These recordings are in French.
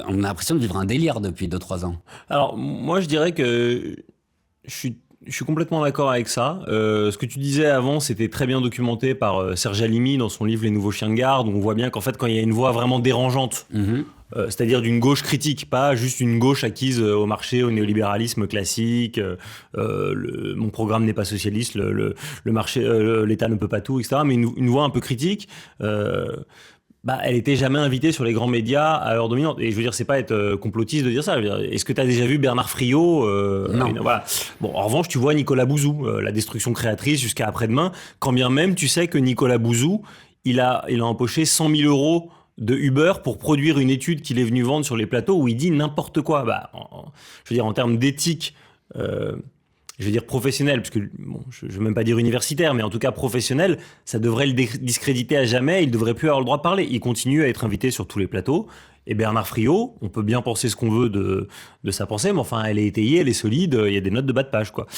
On a l'impression de vivre un délire depuis 2-3 ans. Alors, moi, je dirais que je suis complètement d'accord avec ça. Ce que tu disais avant, c'était très bien documenté par Serge Halimi dans son livre Les Nouveaux Chiens de Garde, où on voit bien qu'en fait, quand il y a une voix vraiment dérangeante, Mhm. c'est-à-dire d'une gauche critique, pas juste une gauche acquise au marché, au néolibéralisme classique, mon programme n'est pas socialiste, le marché, l'État ne peut pas tout, etc., mais une voix un peu critique, elle était jamais invitée sur les grands médias à heure dominante. Et je veux dire, c'est pas être complotiste de dire ça. Je veux dire, est-ce que tu as déjà vu Bernard Friot Non. voilà. Bon, en revanche, tu vois Nicolas Bouzou, la destruction créatrice jusqu'à après-demain, quand bien même tu sais que Nicolas Bouzou, il a empoché 100 000 euros de Uber pour produire une étude qu'il est venu vendre sur les plateaux où il dit n'importe quoi. Je veux dire, en termes d'éthique, euh, je vais dire professionnel, parce que bon, je ne veux même pas dire universitaire, mais en tout cas professionnel, ça devrait le discréditer à jamais, il ne devrait plus avoir le droit de parler. Il continue à être invité sur tous les plateaux. Et Bernard Friot, on peut bien penser ce qu'on veut de sa pensée, mais enfin, elle est étayée, elle est solide, il y a des notes de bas de page, quoi.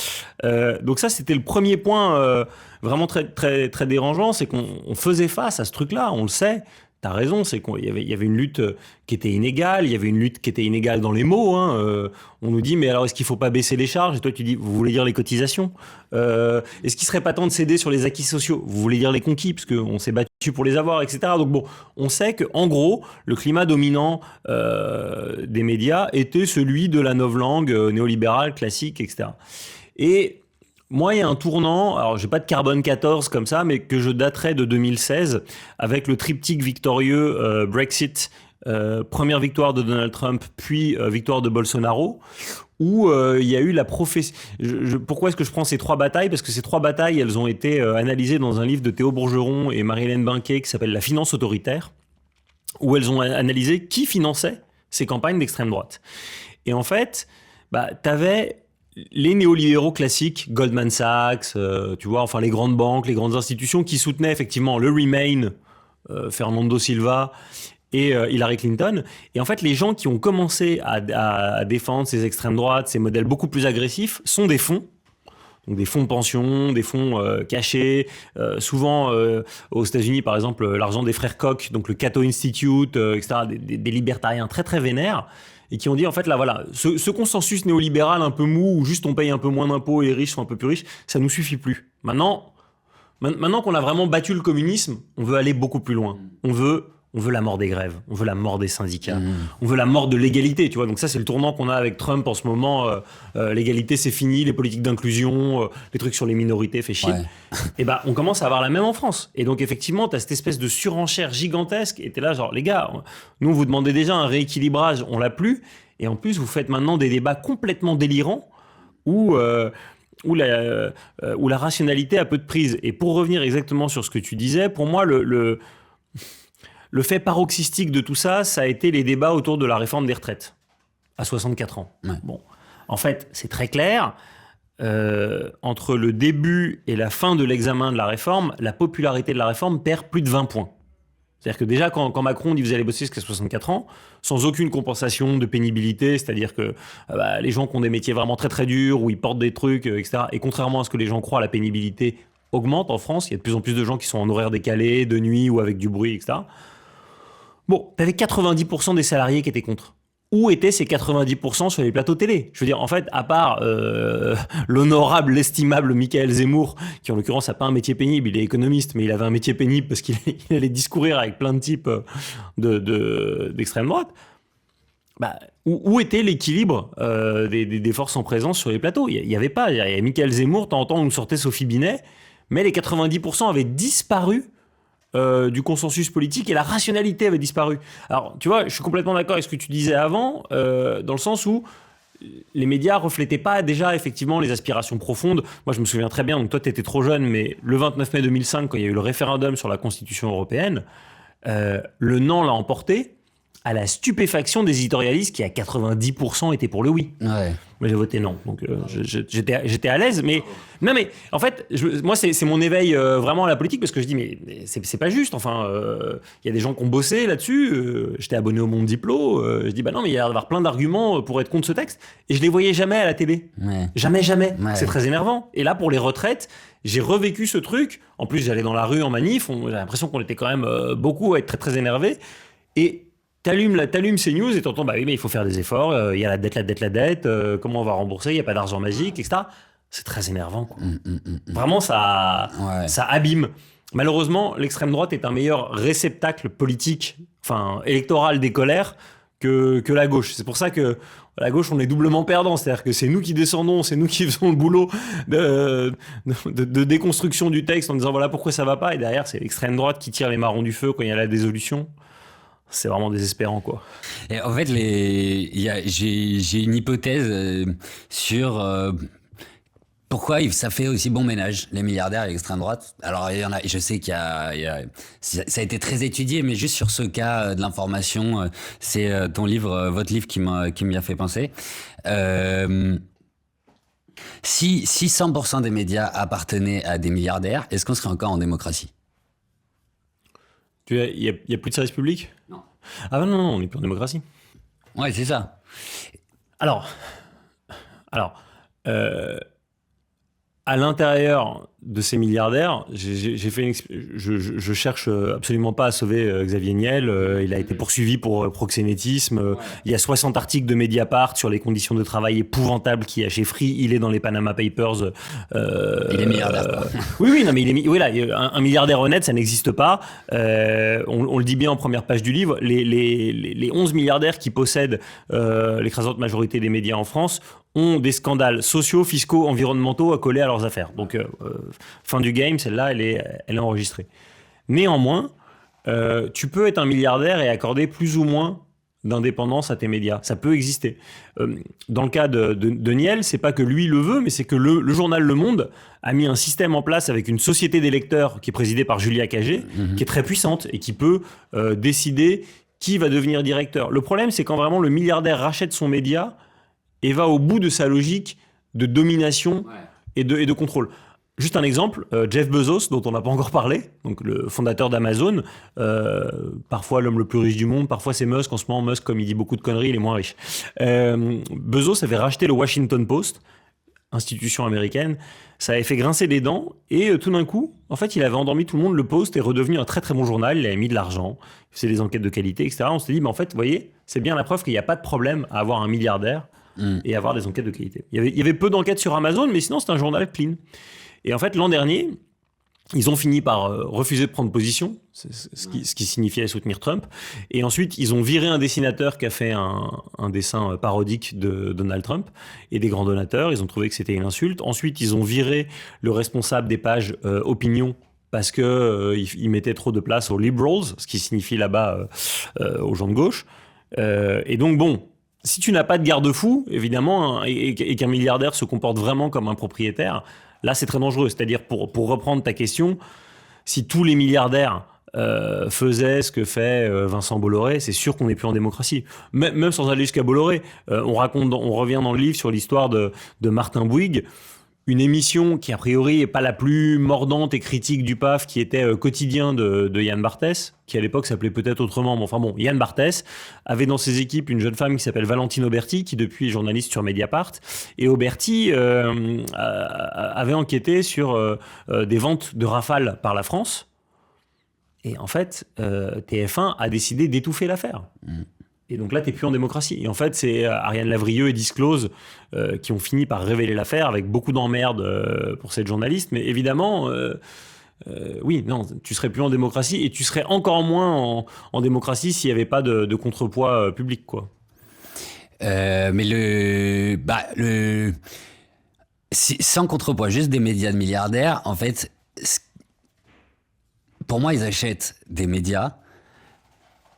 Donc ça, c'était le premier point vraiment très, très, très dérangeant, c'est qu'on faisait face à ce truc-là, on le sait. T'as raison, c'est qu'il y avait une lutte qui était inégale, il y avait une lutte qui était inégale dans les mots. Hein. On nous dit, mais alors est-ce qu'il ne faut pas baisser les charges? Et toi, tu dis, vous voulez dire les cotisations? Est-ce qu'il ne serait pas temps de céder sur les acquis sociaux? Vous voulez dire les conquis, parce qu'on s'est battu pour les avoir, etc. Donc bon, on sait qu'en gros, le climat dominant des médias était celui de la novlangue néolibérale, classique, etc. Et moi, il y a un tournant, alors j'ai pas de carbone 14 comme ça, mais que je daterais de 2016, avec le triptyque victorieux Brexit, première victoire de Donald Trump, puis victoire de Bolsonaro, où il y a eu la profession. Pourquoi est-ce que je prends ces trois batailles? Parce que ces trois batailles, elles ont été analysées dans un livre de Théo Bourgeron et Marie-Hélène Binquet qui s'appelle La finance autoritaire, où elles ont analysé qui finançait ces campagnes d'extrême droite. Et en fait, t'avais les néolibéraux classiques, Goldman Sachs, tu vois, enfin les grandes banques, les grandes institutions qui soutenaient effectivement le Remain, Fernando Silva et Hillary Clinton. Et en fait, les gens qui ont commencé à défendre ces extrêmes droites, ces modèles beaucoup plus agressifs, sont des fonds. Donc des fonds de pension, des fonds cachés, souvent aux États-Unis par exemple l'argent des frères Koch, donc le Cato Institute, etc., des libertariens très très vénères, et qui ont dit en fait là voilà, ce consensus néolibéral un peu mou où juste on paye un peu moins d'impôts et les riches sont un peu plus riches, ça nous suffit plus. Maintenant qu'on a vraiment battu le communisme, on veut aller beaucoup plus loin. On veut la mort des grèves, on veut la mort des syndicats, on veut la mort de l'égalité, tu vois. Donc ça, c'est le tournant qu'on a avec Trump en ce moment. L'égalité, c'est fini, les politiques d'inclusion, les trucs sur les minorités, fait chier. Ouais. Et on commence à avoir la même en France. Et donc effectivement, tu as cette espèce de surenchère gigantesque. Et t'es là, genre, les gars, nous, on vous demandait déjà un rééquilibrage, on l'a plus. Et en plus, vous faites maintenant des débats complètement délirants où la rationalité a peu de prise. Et pour revenir exactement sur ce que tu disais, pour moi, le fait paroxystique de tout ça, ça a été les débats autour de la réforme des retraites à 64 ans. Ouais. Bon, en fait, c'est très clair. Entre le début et la fin de l'examen de la réforme, la popularité de la réforme perd plus de 20 points. C'est-à-dire que déjà, quand Macron dit vous allez bosser jusqu'à 64 ans, sans aucune compensation de pénibilité, c'est-à-dire que les gens qui ont des métiers vraiment très très durs, où ils portent des trucs, etc., et contrairement à ce que les gens croient, la pénibilité augmente en France. Il y a de plus en plus de gens qui sont en horaire décalé, de nuit ou avec du bruit, etc. Bon, t'avais 90% des salariés qui étaient contre. Où étaient ces 90% sur les plateaux télé? Je veux dire, en fait, à part l'honorable, l'estimable Michael Zemmour, qui en l'occurrence n'a pas un métier pénible, il est économiste, mais il avait un métier pénible parce qu'il allait discourir avec plein de types d'extrême droite, où était l'équilibre des forces en présence sur les plateaux? Il n'y avait pas. Il y avait Michael Zemmour, de temps en temps, on nous sortait Sophie Binet, mais les 90% avaient disparu du consensus politique et la rationalité avait disparu. Alors, tu vois, je suis complètement d'accord avec ce que tu disais avant, dans le sens où les médias reflétaient pas déjà effectivement les aspirations profondes. Moi, je me souviens très bien, donc toi, tu étais trop jeune, mais le 29 mai 2005, quand il y a eu le référendum sur la Constitution européenne, le non l'a emporté à la stupéfaction des éditorialistes qui, à 90%, étaient pour le oui. Ouais. Moi, j'ai voté non. Donc, j'étais à l'aise. Mais non, mais en fait, moi, c'est mon éveil vraiment à la politique parce que je dis, mais c'est pas juste. Enfin, il y a des gens qui ont bossé là-dessus. J'étais abonné au Monde Diplo. Je dis, non, mais il y a d'avoir plein d'arguments pour être contre ce texte. Et je les voyais jamais à la télé. Ouais. Jamais, jamais. Ouais. C'est très énervant. Et là, pour les retraites, j'ai revécu ce truc. En plus, j'allais dans la rue en manif. J'ai l'impression qu'on était quand même beaucoup à être très, très énervés. Et T'allumes CNews et t'entends, bah oui, mais il faut faire des efforts, il y a la dette, comment on va rembourser, il n'y a pas d'argent magique, etc. C'est très énervant, quoi. Vraiment, Ouais. ça abîme. Malheureusement, l'extrême droite est un meilleur réceptacle politique, enfin, électoral des colères que la gauche. C'est pour ça que la gauche, on est doublement perdant. C'est-à-dire que c'est nous qui descendons, c'est nous qui faisons le boulot de déconstruction du texte en disant voilà pourquoi ça va pas. Et derrière, c'est l'extrême droite qui tire les marrons du feu quand il y a la désolution. C'est vraiment désespérant, quoi. Et en fait, j'ai une hypothèse sur pourquoi ça fait aussi bon ménage, les milliardaires et l'extrême droite. Alors, il y en a, je sais ça a été très étudié, mais juste sur ce cas de l'information, c'est votre livre qui m'y a fait penser. Si 100% des médias appartenaient à des milliardaires, est-ce qu'on serait encore en démocratie? Il y a plus de service public? Non. Ah non, on n'est plus en démocratie. Ouais, c'est ça. Alors, à l'intérieur de ces milliardaires, je cherche absolument pas à sauver Xavier Niel. Il a été poursuivi pour proxénétisme. Il y a 60 articles de Mediapart sur les conditions de travail épouvantables qu'il y a chez Free. Il est dans les Panama Papers. Il est milliardaire, quoi. Oui, non, mais oui, là, un milliardaire honnête, ça n'existe pas. On le dit bien en première page du livre. Les 11 milliardaires qui possèdent l'écrasante majorité des médias en France ont des scandales sociaux, fiscaux, environnementaux à coller à leurs affaires. Donc, fin du game, celle-là, elle est enregistrée. Néanmoins, tu peux être un milliardaire et accorder plus ou moins d'indépendance à tes médias. Ça peut exister. Dans le cas de Niel, c'est pas que lui le veut, mais c'est que le journal Le Monde a mis un système en place avec une société des lecteurs qui est présidée par Julia Cagé, qui est très puissante et qui peut décider qui va devenir directeur. Le problème, c'est quand vraiment le milliardaire rachète son média et va au bout de sa logique de domination et de contrôle. Juste un exemple, Jeff Bezos, dont on n'a pas encore parlé, donc le fondateur d'Amazon, parfois l'homme le plus riche du monde, parfois c'est Musk. En ce moment, Musk, comme il dit beaucoup de conneries, il est moins riche. Bezos avait racheté le Washington Post, institution américaine. Ça avait fait grincer des dents et tout d'un coup, en fait, il avait endormi tout le monde. Le Post est redevenu un très très bon journal. Il avait mis de l'argent, il faisait des enquêtes de qualité, etc. On s'est dit, mais en fait, vous voyez, c'est bien la preuve qu'il n'y a pas de problème à avoir un milliardaire et avoir des enquêtes de qualité. Il y avait peu d'enquêtes sur Amazon, mais sinon, c'est un journal clean. Et en fait, l'an dernier, ils ont fini par refuser de prendre position, ce qui signifiait soutenir Trump. Et ensuite, ils ont viré un dessinateur qui a fait un dessin parodique de Donald Trump et des grands donateurs. Ils ont trouvé que c'était une insulte. Ensuite, ils ont viré le responsable des pages opinion parce qu'il mettait trop de place aux liberals, ce qui signifie là-bas aux gens de gauche. Et donc, bon, si tu n'as pas de garde-fou, évidemment, et qu'un milliardaire se comporte vraiment comme un propriétaire, là, c'est très dangereux. C'est-à-dire, pour reprendre ta question, si tous les milliardaires faisaient ce que fait Vincent Bolloré, c'est sûr qu'on n'est plus en démocratie. Même sans aller jusqu'à Bolloré. On revient dans le livre sur l'histoire de Martin Bouygues, une émission qui, a priori, n'est pas la plus mordante et critique du PAF, qui était quotidien de Yann Barthès, qui à l'époque s'appelait peut-être autrement, mais enfin bon, Yann Barthès avait dans ses équipes une jeune femme qui s'appelle Valentine Auberti, qui depuis est journaliste sur Mediapart, et Auberti avait enquêté sur des ventes de Rafale par la France, et en fait, TF1 a décidé d'étouffer l'affaire. Et donc là, t'es plus en démocratie. Et en fait, c'est Ariane Lavrieux et Disclose qui ont fini par révéler l'affaire avec beaucoup d'emmerdes pour cette journaliste. Mais évidemment, oui, non, tu serais plus en démocratie et tu serais encore moins en démocratie s'il n'y avait pas de contrepoids public, quoi. Mais sans contrepoids, juste des médias de milliardaires, en fait, pour moi, ils achètent des médias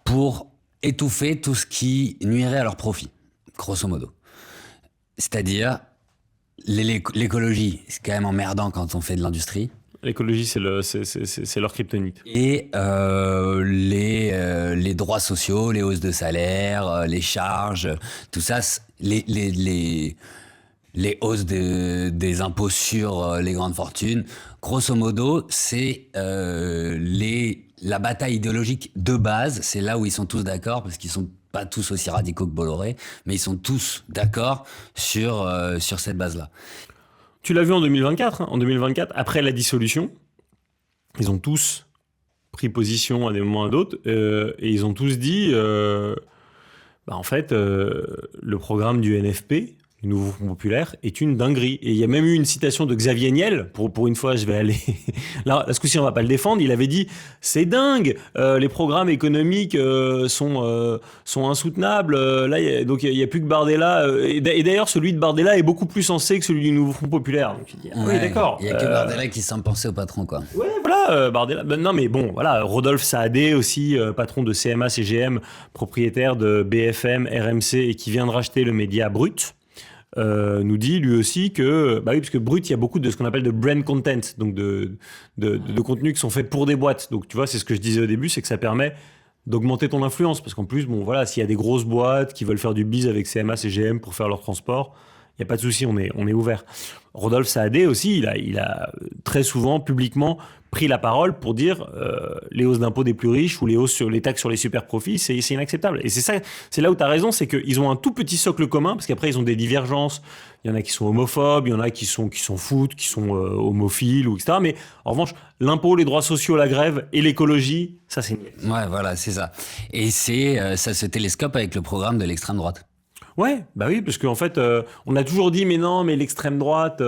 pour étouffer tout ce qui nuirait à leur profit, grosso modo. C'est-à-dire, l'écologie, c'est quand même emmerdant quand on fait de l'industrie. L'écologie, c'est leur kryptonite. Et les droits sociaux, les hausses de salaire, les charges, tout ça, les hausses des impôts sur les grandes fortunes, grosso modo, c'est la bataille idéologique de base. C'est là où ils sont tous d'accord, parce qu'ils sont pas tous aussi radicaux que Bolloré, mais ils sont tous d'accord sur cette base-là. Tu l'as vu en 2024, hein. En 2024, après la dissolution, ils ont tous pris position à des moments ou à d'autres, et ils ont tous dit, en fait, le programme du NFP, du Nouveau Front Populaire, est une dinguerie. Et il y a même eu une citation de Xavier Niel, pour une fois, je vais aller... Là, ce coup-ci, on va pas le défendre, il avait dit « C'est dingue, les programmes économiques sont insoutenables, là, donc il y a plus que Bardella. Et d'ailleurs, celui de Bardella est beaucoup plus sensé que celui du Nouveau Front Populaire. » Donc, il dit, oui, d'accord. Il y a que Bardella qui semble penser au patron, quoi. Ouais, voilà, Bardella. Ben, non, mais bon, voilà, Rodolphe Saadé aussi, patron de CMA CGM, propriétaire de BFM, RMC, et qui vient de racheter le média Brut. Nous dit lui aussi que, oui, parce que Brut, il y a beaucoup de ce qu'on appelle de brand content, donc de contenus qui sont faits pour des boîtes. Donc tu vois, c'est ce que je disais au début, c'est que ça permet d'augmenter ton influence, parce qu'en plus, bon voilà, s'il y a des grosses boîtes qui veulent faire du biz avec CMA, CGM pour faire leur transport, il n'y a pas de souci, on est ouvert. Rodolphe Saadé aussi, il a très souvent publiquement pris la parole pour dire les hausses d'impôts des plus riches ou les taxes sur les super profits, c'est inacceptable. Et c'est là où tu as raison, c'est qu'ils ont un tout petit socle commun, parce qu'après ils ont des divergences. Il y en a qui sont homophobes, il y en a qui sont foot, qui sont homophiles, ou etc. Mais en revanche, l'impôt, les droits sociaux, la grève et l'écologie, ça c'est... Ouais, voilà, c'est ça. Et ça se télescope avec le programme de l'extrême droite. Ouais, oui, parce qu'en fait, on a toujours dit, mais non, mais l'extrême droite,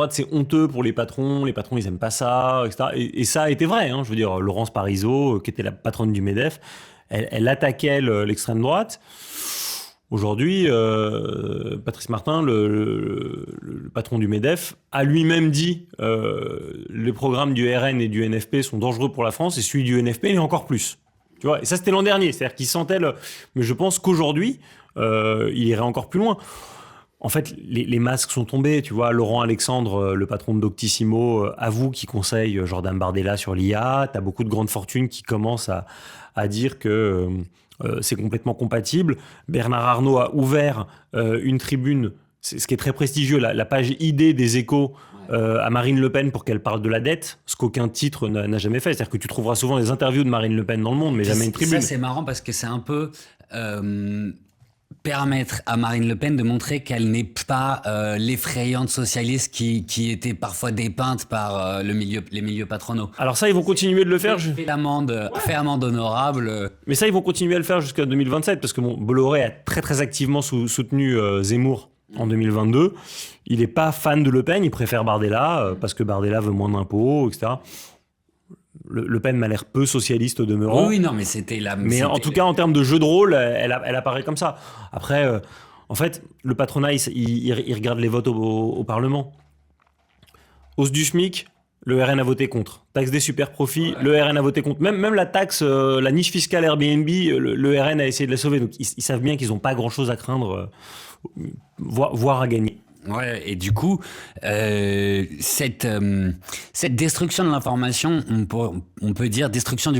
c'est honteux pour les patrons ils aiment pas ça, etc. Et ça a été vrai, hein. Je veux dire, Laurence Parisot, qui était la patronne du MEDEF, elle attaquait l'extrême droite. Aujourd'hui, Patrice Martin, le patron du MEDEF, a lui-même dit les programmes du RN et du NFP sont dangereux pour la France, et celui du NFP, il est encore plus. Tu vois, et ça, c'était l'an dernier. C'est-à-dire qu'il sentait Mais je pense qu'aujourd'hui, il irait encore plus loin. En fait, les masques sont tombés. Tu vois, Laurent Alexandre, le patron de Doctissimo, avoue qu'il conseille Jordan Bardella sur l'IA. Tu as beaucoup de grandes fortunes qui commencent à dire que c'est complètement compatible. Bernard Arnault a ouvert une tribune, ce qui est très prestigieux, la page ID des Échos, à Marine Le Pen pour qu'elle parle de la dette, ce qu'aucun titre n'a jamais fait. C'est-à-dire que tu trouveras souvent des interviews de Marine Le Pen dans le monde, mais jamais une tribune. Ça, c'est marrant parce que c'est un peu permettre à Marine Le Pen de montrer qu'elle n'est pas l'effrayante socialiste qui était parfois dépeinte par les milieux patronaux. Alors ça, ils vont continuer de le faire. Fait amende honorable. Mais ça, ils vont continuer à le faire jusqu'à 2027, parce que Bolloré a très très activement soutenu Zemmour en 2022. Il n'est pas fan de Le Pen, il préfère Bardella, parce que Bardella veut moins d'impôts, etc. Le Pen m'a l'air peu socialiste au demeurant. Oui, non, mais c'était la... Mais en tout cas, en termes de jeu de rôle, elle apparaît comme ça. Après, en fait, le patronat, il regarde les votes au Parlement. Hausse du SMIC, le RN a voté contre. Taxe des super profits, le RN a voté contre. Même la taxe, la niche fiscale Airbnb, le RN a essayé de la sauver. Donc ils savent bien qu'ils n'ont pas grand-chose à craindre, voire à gagner. Ouais, et du coup, cette destruction de l'information, on peut dire destruction du